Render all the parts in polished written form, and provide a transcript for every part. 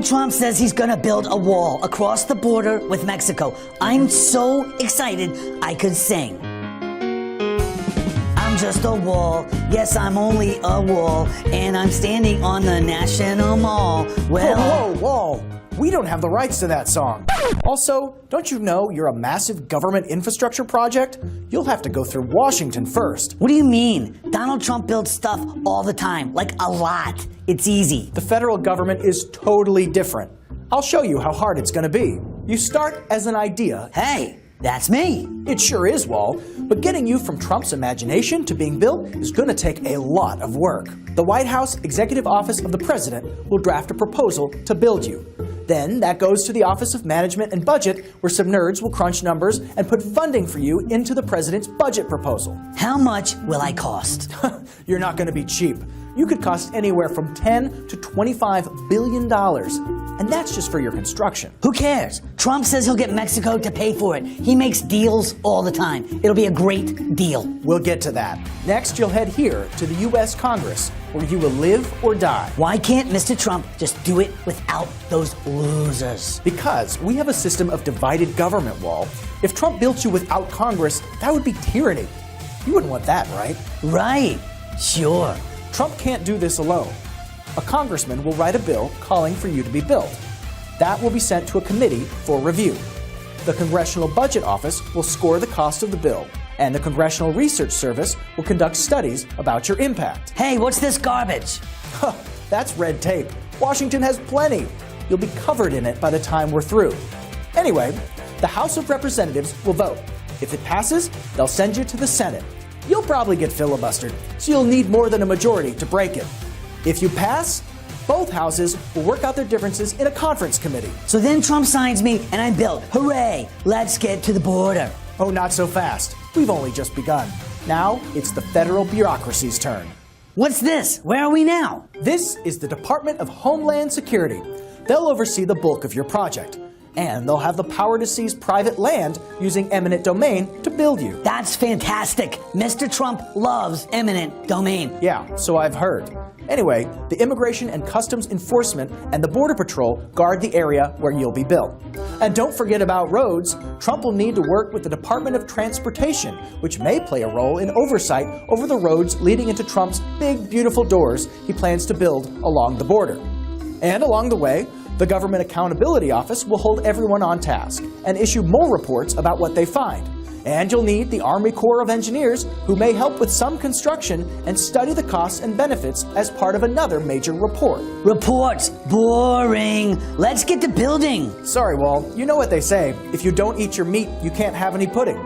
Trump says he's gonna build a wall across the border with Mexico. I'm so excited I could sing. I'm just a wall, yes, I'm only a wall, and I'm standing on the National Mall. Well, Whoa. We don't have the rights to that song. Also, don't you know you're a massive government infrastructure project? You'll have to go through Washington first. What do you mean? Donald Trump builds stuff all the time, like a lot. It's easy. The federal government is totally different. I'll show you how hard it's gonna be. You start as an idea. Hey, that's me. It sure is, Wall, but getting you from Trump's imagination to being built is gonna take a lot of work. The White House Executive Office of the President will draft a proposal to build you. Then that goes to the Office of Management and Budget, where some nerds will crunch numbers and put funding for you into the president's budget proposal. How much will I cost? You're not going to be cheap. You could cost anywhere from $10 to $25 billion, and that's just for your construction. Who cares? Trump says he'll get Mexico to pay for it. He makes deals all the time. It'll be a great deal. We'll get to that. Next, you'll head here to the U.S. Congress, where you will live or die. Why can't Mr. Trump just do it without those losers? Because we have a system of divided government, Wall. If Trump built you without Congress, that would be tyranny. You wouldn't want that, right? Right. Sure. Trump can't do this alone. A congressman will write a bill calling for you to be built. That will be sent to a committee for review. The Congressional Budget Office will score the cost of the bill, and the Congressional Research Service will conduct studies about your impact. Hey, what's this garbage? That's red tape. Washington has plenty. You'll be covered in it by the time we're through. Anyway, the House of Representatives will vote. If it passes, they'll send you to the Senate. You'll probably get filibustered, so you'll need more than a majority to break it. If you pass, both houses will work out their differences in a conference committee. So then Trump signs me and I'm built. Hooray! Let's get to the border. Oh, not so fast. We've only just begun. Now, it's the federal bureaucracy's turn. What's this? Where are we now? This is the Department of Homeland Security. They'll oversee the bulk of your project. And they'll have the power to seize private land using eminent domain to build you. That's fantastic. Mr. Trump loves eminent domain. Yeah, so I've heard. Anyway, the Immigration and Customs Enforcement and the Border Patrol guard the area where you'll be built. And don't forget about roads. Trump will need to work with the Department of Transportation, which may play a role in oversight over the roads leading into Trump's big, beautiful doors he plans to build along the border. And along the way, the Government Accountability Office will hold everyone on task and issue more reports about what they find. And you'll need the Army Corps of Engineers, who may help with some construction and study the costs and benefits as part of another major report. Reports. Boring. Let's get to building. Sorry, Wall. You know what they say. If you don't eat your meat, you can't have any pudding.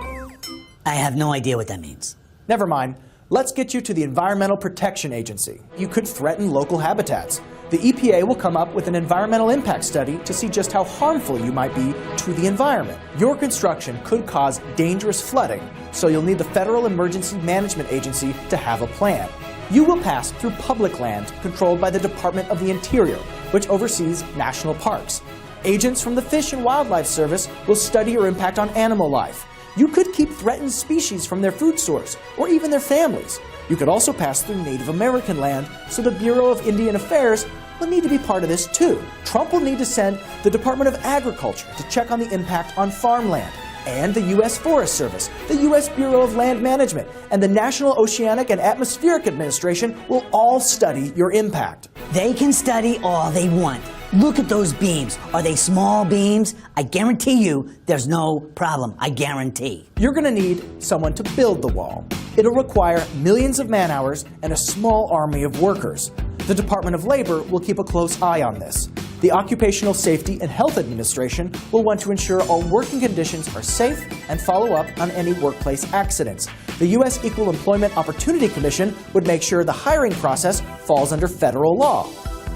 I have no idea what that means. Never mind. Let's get you to the Environmental Protection Agency. You could threaten local habitats. The EPA will come up with an environmental impact study to see just how harmful you might be to the environment. Your construction could cause dangerous flooding, so you'll need the Federal Emergency Management Agency to have a plan. You will pass through public land controlled by the Department of the Interior, which oversees national parks. Agents from the Fish and Wildlife Service will study your impact on animal life. You could keep threatened species from their food source, or even their families. You could also pass through Native American land, so the Bureau of Indian Affairs will need to be part of this too. Trump will need to send the Department of Agriculture to check on the impact on farmland, and the U.S. Forest Service, the U.S. Bureau of Land Management, and the National Oceanic and Atmospheric Administration will all study your impact. They can study all they want. Look at those beams. Are they small beams? I guarantee you there's no problem. I guarantee. You're going to need someone to build the wall. It'll require millions of man-hours and a small army of workers. The Department of Labor will keep a close eye on this. The Occupational Safety and Health Administration will want to ensure all working conditions are safe and follow up on any workplace accidents. The U.S. Equal Employment Opportunity Commission would make sure the hiring process falls under federal law.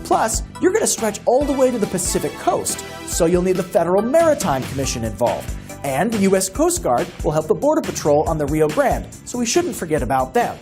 Plus, you're going to stretch all the way to the Pacific coast, so you'll need the Federal Maritime Commission involved. And the U.S. Coast Guard will help the Border Patrol on the Rio Grande, so we shouldn't forget about them.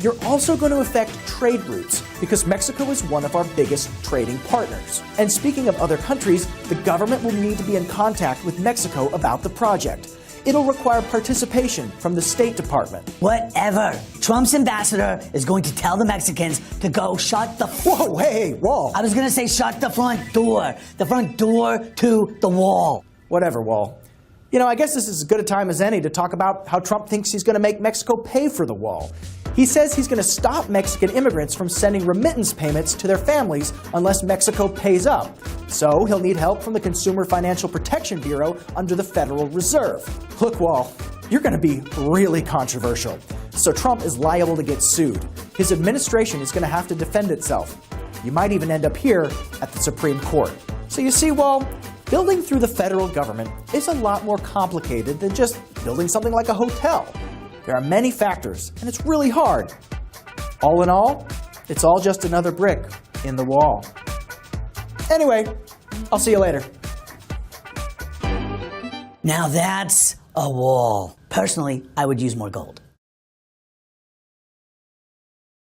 You're also going to affect trade routes, because Mexico is one of our biggest trading partners. And speaking of other countries, the government will need to be in contact with Mexico about the project. It'll require participation from the State Department. Whatever. Trump's ambassador is going to tell the Mexicans to go shut the... Whoa, hey, Wall. I was going to say shut the front door. The front door to the wall. Whatever, Wall. You know, I guess this is as good a time as any to talk about how Trump thinks he's going to make Mexico pay for the wall. He says he's going to stop Mexican immigrants from sending remittance payments to their families unless Mexico pays up. So he'll need help from the Consumer Financial Protection Bureau under the Federal Reserve. Look, Wall, you're going to be really controversial. So Trump is liable to get sued. His administration is going to have to defend itself. You might even end up here at the Supreme Court. So you see, Wall, building through the federal government is a lot more complicated than just building something like a hotel. There are many factors, and it's really hard. All in all, it's all just another brick in the wall. Anyway, I'll see you later. Now that's a wall. Personally, I would use more gold.